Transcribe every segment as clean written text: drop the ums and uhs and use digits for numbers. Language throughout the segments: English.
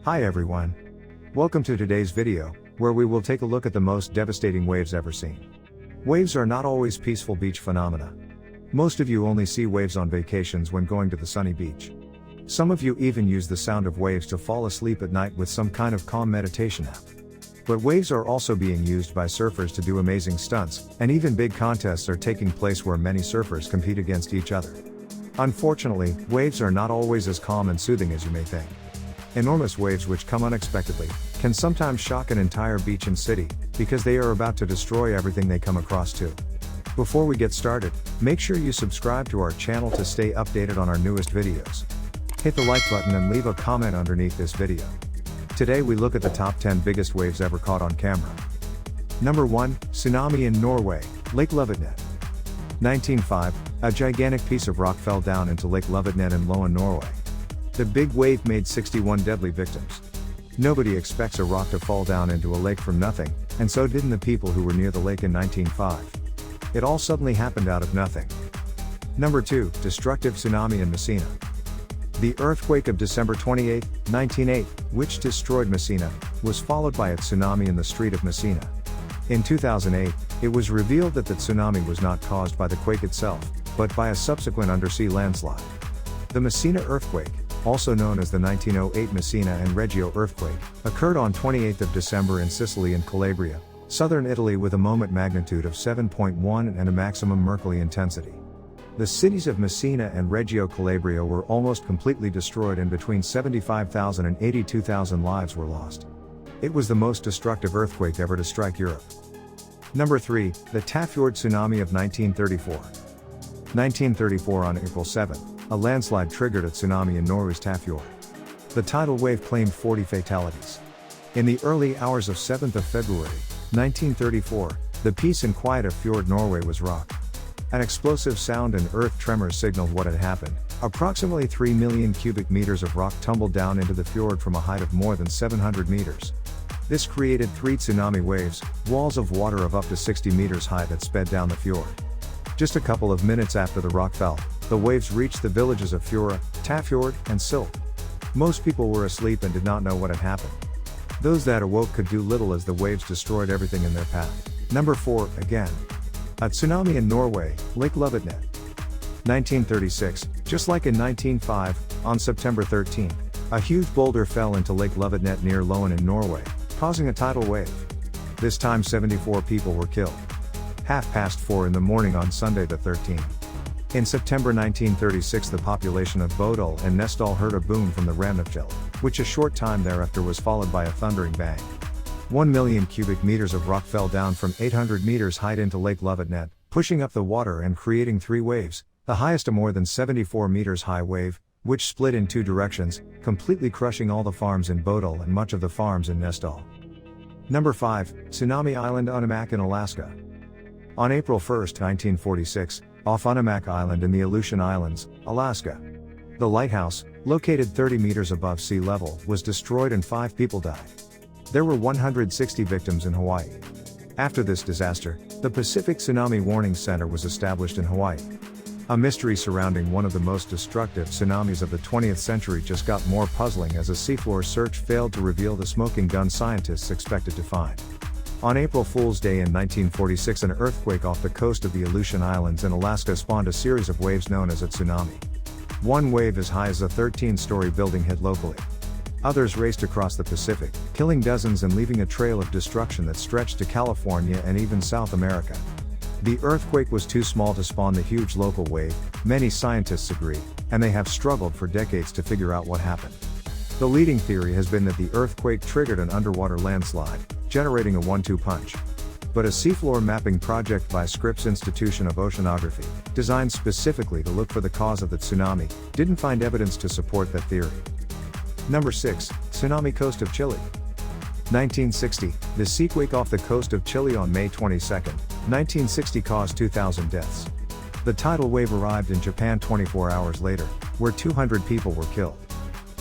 Hi everyone. Welcome to today's video, where we will take a look at the most devastating waves ever seen. Waves are not always peaceful beach phenomena. Most of you only see waves on vacations when going to the sunny beach. Some of you even use the sound of waves to fall asleep at night with some kind of calm meditation app. But waves are also being used by surfers to do amazing stunts, and even big contests are taking place where many surfers compete against each other. Unfortunately, waves are not always as calm and soothing as you may think. Enormous waves which come unexpectedly, can sometimes shock an entire beach and city, because they are about to destroy everything they come across too. Before we get started, make sure you subscribe to our channel to stay updated on our newest videos. Hit the like button and leave a comment underneath this video. Today we look at the top 10 biggest waves ever caught on camera. Number 1, Tsunami in Norway, Lake Lovetnet. 1905, a gigantic piece of rock fell down into Lake Lovetnet in Loen, Norway. The big wave made 61 deadly victims. Nobody expects a rock to fall down into a lake from nothing, and so didn't the people who were near the lake in 1905. It all suddenly happened out of nothing. Number 2, destructive tsunami in Messina. The earthquake of December 28, 1908, which destroyed Messina, was followed by a tsunami in the street of Messina. In 2008, it was revealed that the tsunami was not caused by the quake itself, but by a subsequent undersea landslide. The Messina earthquake, also known as the 1908 Messina and Reggio earthquake, occurred on 28 December in Sicily and Calabria, southern Italy, with a moment magnitude of 7.1 and a maximum Mercalli intensity. The cities of Messina and Reggio Calabria were almost completely destroyed, and between 75,000 and 82,000 lives were lost. It was the most destructive earthquake ever to strike Europe. Number 3, the Taffy tsunami of 1934. 1934, on April 7. A landslide triggered a tsunami in Norway's Taffy. The tidal wave claimed 40 fatalities. In the early hours of 7th of February, 1934, the peace and quiet of Fjord Norway was rocked. An explosive sound and earth tremors signaled what had happened. Approximately 3 million cubic meters of rock tumbled down into the fjord from a height of more than 700 meters. This created 3 tsunami waves, walls of water of up to 60 meters high that sped down the fjord. Just a couple of minutes after the rock fell, the waves reached the villages of Fjord, Tafjord, and Silt. Most people were asleep and did not know what had happened. Those that awoke could do little as the waves destroyed everything in their path. Number 4, again. A tsunami in Norway, Lake Lovetnet. 1936, just like in 1905, on September 13, a huge boulder fell into Lake Lovetnet near Loen in Norway, causing a tidal wave. This time 74 people were killed. 4:30 in the morning on Sunday the 13th. In September 1936, the population of Bodø and Nesdal heard a boom from the Ramnefjell, which a short time thereafter was followed by a thundering bang. 1 million cubic meters of rock fell down from 800 meters height into Lake Lovetnet, pushing up the water and creating 3 waves, the highest a more than 74 meters high wave, which split in 2 directions, completely crushing all the farms in Bodø and much of the farms in Nesdal. Number 5, Tsunami Island, Unimak in Alaska. On April 1, 1946, off Unimak Island in the Aleutian Islands, Alaska. The lighthouse, located 30 meters above sea level, was destroyed and 5 people died. There were 160 victims in Hawaii. After this disaster, the Pacific Tsunami Warning Center was established in Hawaii. A mystery surrounding one of the most destructive tsunamis of the 20th century just got more puzzling as a seafloor search failed to reveal the smoking gun scientists expected to find. On April Fool's Day in 1946, an earthquake off the coast of the Aleutian Islands in Alaska spawned a series of waves known as a tsunami. One wave as high as a 13-story building hit locally. Others raced across the Pacific, killing dozens and leaving a trail of destruction that stretched to California and even South America. The earthquake was too small to spawn the huge local wave, many scientists agree, and they have struggled for decades to figure out what happened. The leading theory has been that the earthquake triggered an underwater landslide, generating a 1-2 punch. But a seafloor mapping project by Scripps Institution of Oceanography, designed specifically to look for the cause of the tsunami, didn't find evidence to support that theory. Number 6, Tsunami Coast of Chile. 1960, the seaquake off the coast of Chile on May 22, 1960 caused 2,000 deaths. The tidal wave arrived in Japan 24 hours later, where 200 people were killed.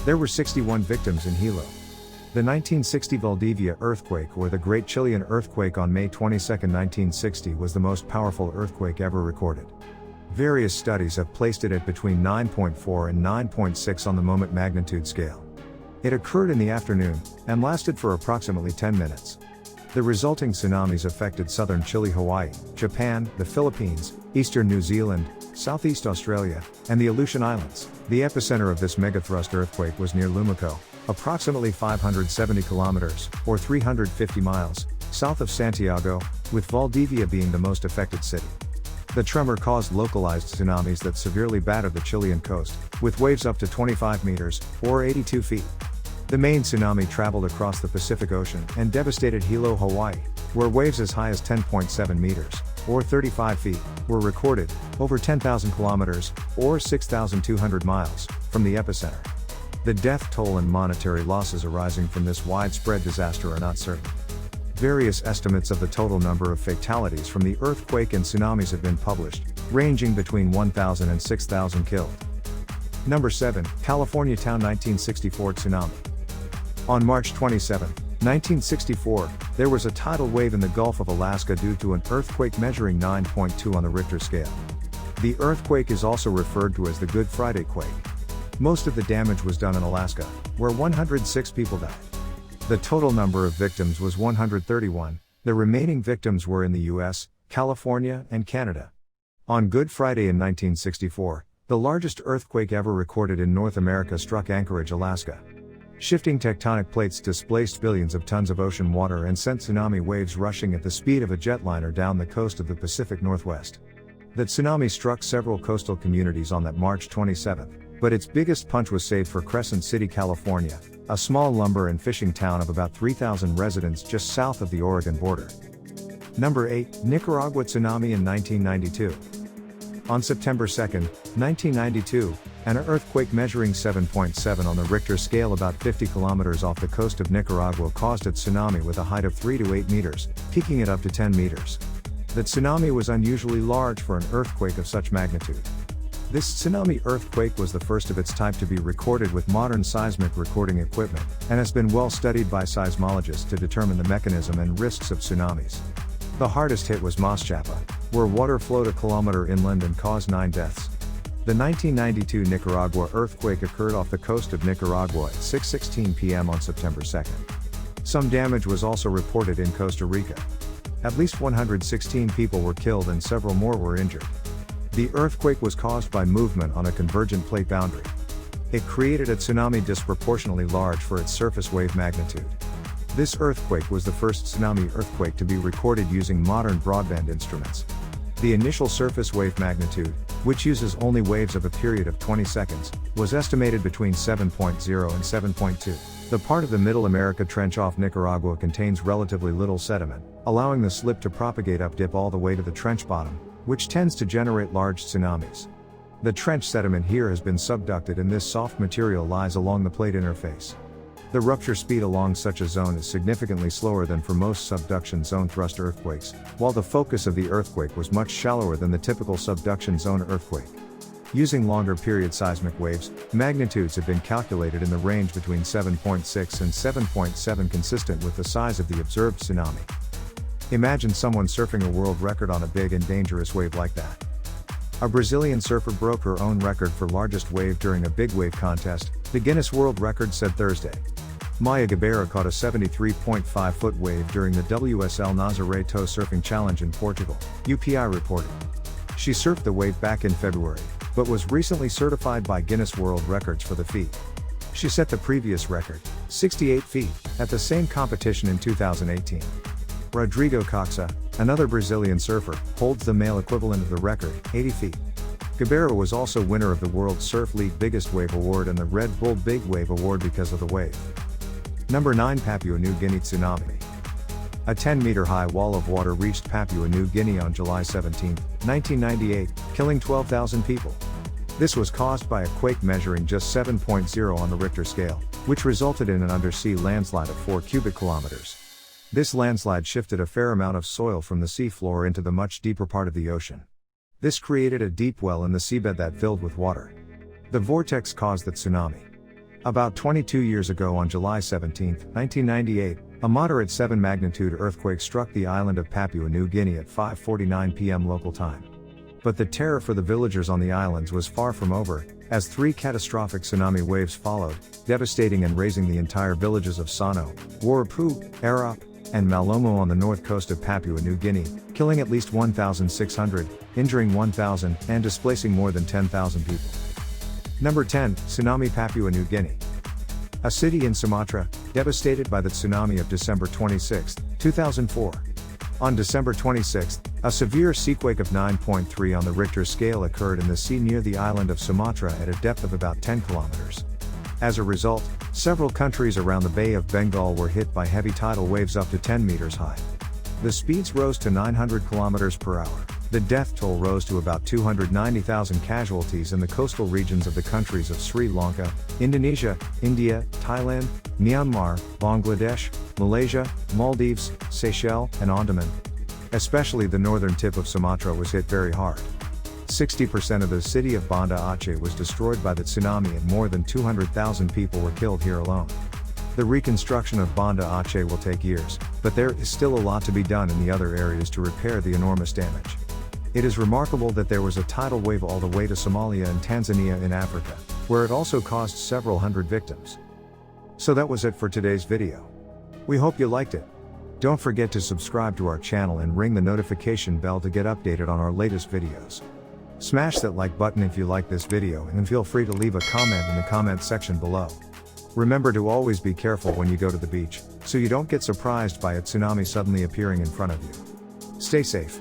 There were 61 victims in Hilo. The 1960 Valdivia earthquake, or the Great Chilean Earthquake on May 22, 1960, was the most powerful earthquake ever recorded. Various studies have placed it at between 9.4 and 9.6 on the moment magnitude scale. It occurred in the afternoon, and lasted for approximately 10 minutes. The resulting tsunamis affected southern Chile, Hawaii, Japan, the Philippines, eastern New Zealand, southeast Australia, and the Aleutian Islands. The epicenter of this megathrust earthquake was near Lumico, approximately 570 kilometers, or 350 miles, south of Santiago, with Valdivia being the most affected city. The tremor caused localized tsunamis that severely battered the Chilean coast, with waves up to 25 meters, or 82 feet. The main tsunami traveled across the Pacific Ocean and devastated Hilo, Hawaii, where waves as high as 10.7 meters, or 35 feet, were recorded, over 10,000 kilometers, or 6,200 miles, from the epicenter. The death toll and monetary losses arising from this widespread disaster are not certain. Various estimates of the total number of fatalities from the earthquake and tsunamis have been published, ranging between 1,000 and 6,000 killed. Number 7, California Town 1964 Tsunami. On March 27, 1964, there was a tidal wave in the Gulf of Alaska due to an earthquake measuring 9.2 on the Richter scale. The earthquake is also referred to as the Good Friday quake. Most of the damage was done in Alaska, where 106 people died. The total number of victims was 131, the remaining victims were in the US, California, and Canada. On Good Friday in 1964, the largest earthquake ever recorded in North America struck Anchorage, Alaska. Shifting tectonic plates displaced billions of tons of ocean water and sent tsunami waves rushing at the speed of a jetliner down the coast of the Pacific Northwest. The tsunami struck several coastal communities on that March 27, but its biggest punch was saved for Crescent City, California, a small lumber and fishing town of about 3,000 residents just south of the Oregon border. Number 8, Nicaragua Tsunami in 1992. On September 2, 1992, an earthquake measuring 7.7 on the Richter scale about 50 kilometers off the coast of Nicaragua caused a tsunami with a height of 3 to 8 meters, peaking it up to 10 meters. The tsunami was unusually large for an earthquake of such magnitude. This tsunami earthquake was the first of its type to be recorded with modern seismic recording equipment, and has been well studied by seismologists to determine the mechanism and risks of tsunamis. The hardest hit was Moschapa, where water flowed a kilometer inland and caused 9 deaths. The 1992 Nicaragua earthquake occurred off the coast of Nicaragua at 6:16 p.m. on September 2. Some damage was also reported in Costa Rica. At least 116 people were killed and several more were injured. The earthquake was caused by movement on a convergent plate boundary. It created a tsunami disproportionately large for its surface wave magnitude. This earthquake was the first tsunami earthquake to be recorded using modern broadband instruments. The initial surface wave magnitude, which uses only waves of a period of 20 seconds, was estimated between 7.0 and 7.2. The part of the Middle America Trench off Nicaragua contains relatively little sediment, allowing the slip to propagate up dip all the way to the trench bottom, which tends to generate large tsunamis. The trench sediment here has been subducted and this soft material lies along the plate interface. The rupture speed along such a zone is significantly slower than for most subduction zone thrust earthquakes, while the focus of the earthquake was much shallower than the typical subduction zone earthquake. Using longer period seismic waves, magnitudes have been calculated in the range between 7.6 and 7.7, consistent with the size of the observed tsunami. Imagine someone surfing a world record on a big and dangerous wave like that. A Brazilian surfer broke her own record for largest wave during a big wave contest, the Guinness World Record said Thursday. Maya Gabeira caught a 73.5-foot wave during the WSL Nazaré Tow Surfing Challenge in Portugal, UPI reported. She surfed the wave back in February, but was recently certified by Guinness World Records for the feat. She set the previous record, 68 feet, at the same competition in 2018. Rodrigo Coxa, another Brazilian surfer, holds the male equivalent of the record, 80 feet. Gabeira was also winner of the World Surf League Biggest Wave Award and the Red Bull Big Wave Award because of the wave. Number 9, Papua New Guinea Tsunami. A 10-meter-high wall of water reached Papua New Guinea on July 17, 1998, killing 12,000 people. This was caused by a quake measuring just 7.0 on the Richter scale, which resulted in an undersea landslide of 4 cubic kilometers. This landslide shifted a fair amount of soil from the seafloor into the much deeper part of the ocean. This created a deep well in the seabed that filled with water. The vortex caused the tsunami. About 22 years ago on July 17, 1998, a moderate 7 magnitude earthquake struck the island of Papua New Guinea at 5:49 p.m. local time. But the terror for the villagers on the islands was far from over, as 3 catastrophic tsunami waves followed, devastating and razing the entire villages of Sano, Warapu, Arap, and Malomo on the north coast of Papua New Guinea, killing at least 1,600, injuring 1,000, and displacing more than 10,000 people. Number 10, Tsunami Papua New Guinea. A city in Sumatra, devastated by the tsunami of December 26, 2004. On December 26, a severe seaquake of 9.3 on the Richter scale occurred in the sea near the island of Sumatra at a depth of about 10 kilometers. As a result, several countries around the Bay of Bengal were hit by heavy tidal waves up to 10 meters high. The speeds rose to 900 kilometers per hour. The death toll rose to about 290,000 casualties in the coastal regions of the countries of Sri Lanka, Indonesia, India, Thailand, Myanmar, Bangladesh, Malaysia, Maldives, Seychelles, and Andaman. Especially the northern tip of Sumatra was hit very hard. 60% of the city of Banda Aceh was destroyed by the tsunami and more than 200,000 people were killed here alone. The reconstruction of Banda Aceh will take years, but there is still a lot to be done in the other areas to repair the enormous damage. It is remarkable that there was a tidal wave all the way to Somalia and Tanzania in Africa, where it also caused several hundred victims. So that was it for today's video. We hope you liked it. Don't forget to subscribe to our channel and ring the notification bell to get updated on our latest videos. Smash that like button if you like this video and feel free to leave a comment in the comment section below. Remember to always be careful when you go to the beach, so you don't get surprised by a tsunami suddenly appearing in front of you. Stay safe.